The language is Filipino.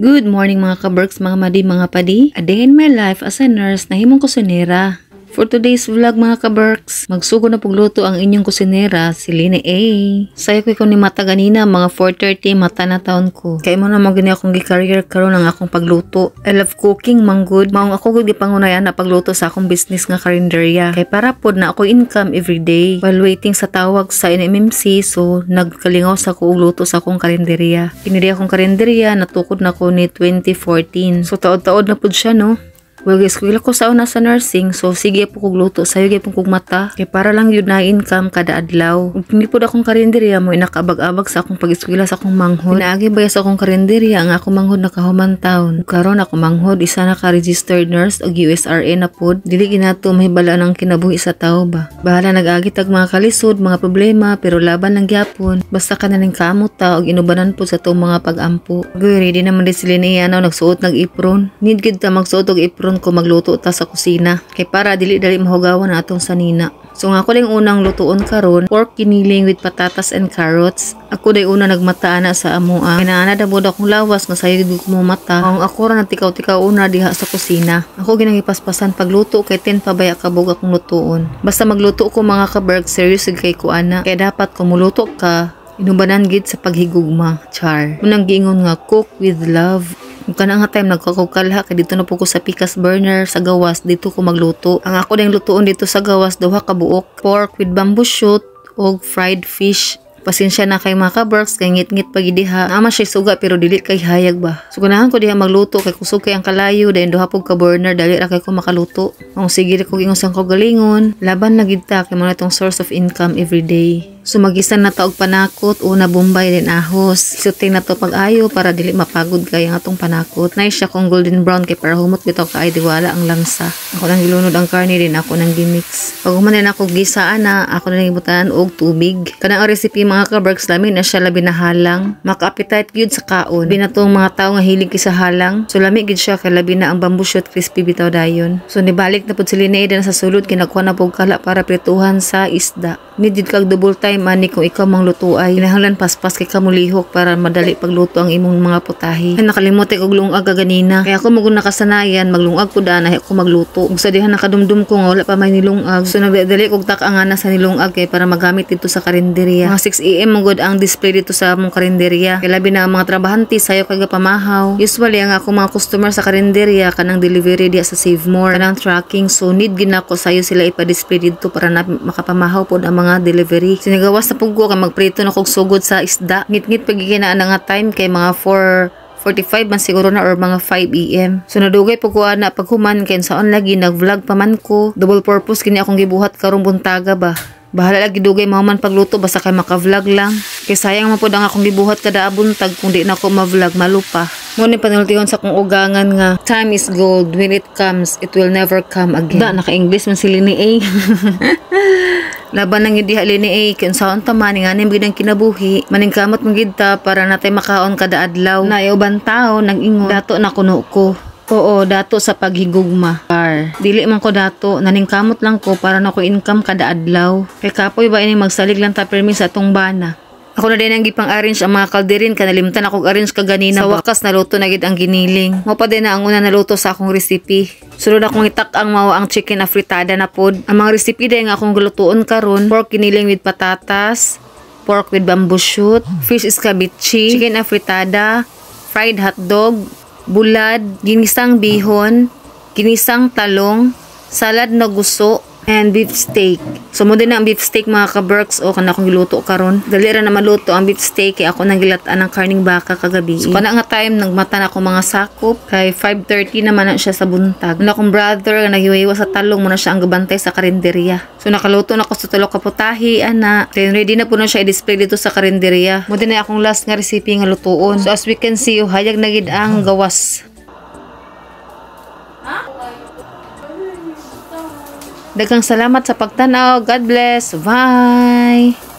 Good morning mga kaberks, mga madi, mga padi. A day in my life as a nurse na himong kusinera. For today's vlog mga kaberks, magsugo na pagluto ang inyong kusinera, si Lina A. Sayo ko ni mata ganina, mga 4:30 mata na taon ko. Kaya mo na magani akong gi-career karon ang akong pagluto. I love cooking, manggod. Maong ako gud gipangunayan na pagluto sa akong business nga karinderya. Kay para pod na ako income every day. While waiting sa tawag sa NMMC, so nagkalingaw sa ko luto sa akong karinderya. Pinili akong karinderya, natukod na ko ni 2014. So taod-taod na pod siya no. Well guys, kung ko sa una sa nursing, so sige po kong luto, sayo gyud pong mata. Kay para lang yun na income kada adlaw. Ug hindi po akong karinderya mo inakabag-abag sa akong pag-eskwela sa akong manghod. Pinaagi ba sa akong karinderya ang akong manghod nakahuman taon. Karon ako manghod, isa na ka-registered nurse og USRA na pod. Dili ginato mahibala ng kinabuhi sa tao ba. Bahala nag-agi tag mga kalisod, mga problema, pero laban lang gyapon. Basta ka na ning kamot ta og inubanan po sa tong mga pag-ampo. Ready naman din sila niya nagsuot nag-apron. Need gid ta magsuot og apron ko magluto ta sa kusina kay para dili dali mahugawan na atong sanina. So nga ako lang unang lutuon karon, pork kiniling with patatas and carrots. Ako day una nagmata na sa amoa. Kinaana da bod akong lawas nga sayo gid ko mata. Ang ako ra nagtikaw-tikaw una diha sa kusina. Ako ginagipaspasan pagluto kay 10 pabaya kabog akong lutuon. Basta magluto ko mga ka-berg, serious kay ko ana. Kaya dapat kumuluto ka inubanan gid sa paghigugma. Char. Munang giingon nga cook with love. Kana nga time nagkakukalha kay dito na po ko sa pikas burner sa gawas, dito ko magluto. Ang ako ding lutuon dito sa gawas duha ka buok, pork with bamboo shoot og fried fish. Pasensya na kay mga ka-berks kay ngit-ngit pagidiha. Ama siya suga pero dili kay hayag ba. So ganahan ko diha magluto kay kusog kay ang kalayo dayon duha pug ka burner dali ra kay ko makaluto. Ang sige ko gingon sang ko galingon, laban na gid ta kay mo na tong source of income every day. So magisan na ta og panakot, una bombay din ahos. Isuting na to pag-ayo para dili mapagod kay ang atong panakot. Nice siya kung golden brown kay para humot bitaw kaay diwala ang langsa. Ako nang gilunod ang karne din ako nang gimix. Pag human din ako gisaan na, ako nang ibutanan og tubig. Kanang recipe mga ka-berks lamin na siya labi na halang. Maka-appetite gyud sa kaon. Binatong mga tao nga hilig sa halang. So lami gid siya kay labi na ang bamboo shoot crispy bitaw dayon. So nibalik na pud sila ni Eden sa sulod kinakuha na pug kala para prituhan sa isda. Need kag double time ani kung ikaw manglutuay. Kinahanglan paspas kay kamulihok para madali pagluto ang imong mga putahe. Ay nakalimutan og lungag ganina. Kaya ako magud nakasanayan maglungag ko dana ako magluto. Ug sa diha nakadumdum ko nga wala pa may nilungag. So nagdali kog tak-angana sa nilungag kay para magamit dito sa karinderya. Mga 6 AM magud ang display dito sa among karinderya. Kay labi na ang mga trabahante sayo kay pamahaw. Usually ang ako mga customer sa karinderya kanang delivery diha sa Save More, kanang tracking. So need ginako sayo sila ipa-display dito para na makapamahaw pod ang mga delivery. Sinigawas na puggo kay magprito na kog sugod sa isda. Ngit-ngit pagiginaan na nga time kay mga 4:45 man siguro na or mga 5 AM. So nadugay po ko na paghuman kay saon lagi nag-vlog pa man ko. Double purpose kini akong gibuhat karong buntaga ba. Bahala lagi dugay man pagluto basta kay maka-vlog lang. Kay sayang man pud ang akong gibuhat kada buntag kung di na ako ma-vlog malupa. Mo ni panultigon sa akong ugangan nga time is gold, when it comes it will never come again. Da naka-English man si Lini A. Laban nang diha Lini A kun saon ta man nga nim gid kinabuhi. Maningkamot man gid ta para natay makaon kada adlaw. Na uban tawo nag-ingon dato na kuno ko. Oo, dato sa paghigugma. Dili man ko dato, naningkamot lang ko para na ko income kada adlaw. Kay kapoy ba ini magsalig lang ta permi sa atong bana. Ako na din ang gipang-arrange ang mga kalderin kanalimtan akong arrange kaganina. Sa wakas naluto na gid ang giniling. Mo pa din na ang una naluto sa akong recipe. Sunod akong itak ang mao ang chicken afritada na pod. Ang mga recipe din nga akong gulutuon karon, pork kiniling with patatas, pork with bamboo shoot, fish escabeche, chicken afritada, fried hotdog, bulad, ginisang bihon, ginisang talong, salad na guso, and beef steak. So mo din ang beef steak mga ka-berks o kana akong giluto karon. Dali ra na maluto ang beef steak kay ako nang gilat-an ng karning baka kagabi. So kana nga time nagmata na ako mga sakop kay 5:30 naman na siya sa buntag. Na akong brother nga naghiwa sa talong mo na siya ang gabantay sa karinderya. So nakaluto na ko sa tulo ka putahe ana. Then ready na po na siya i-display dito sa karinderya. Mo din na akong last nga recipe nga lutuon. So as we can see hayag na gid ang gawas. Daghang salamat sa pagtanaw. God bless. Bye!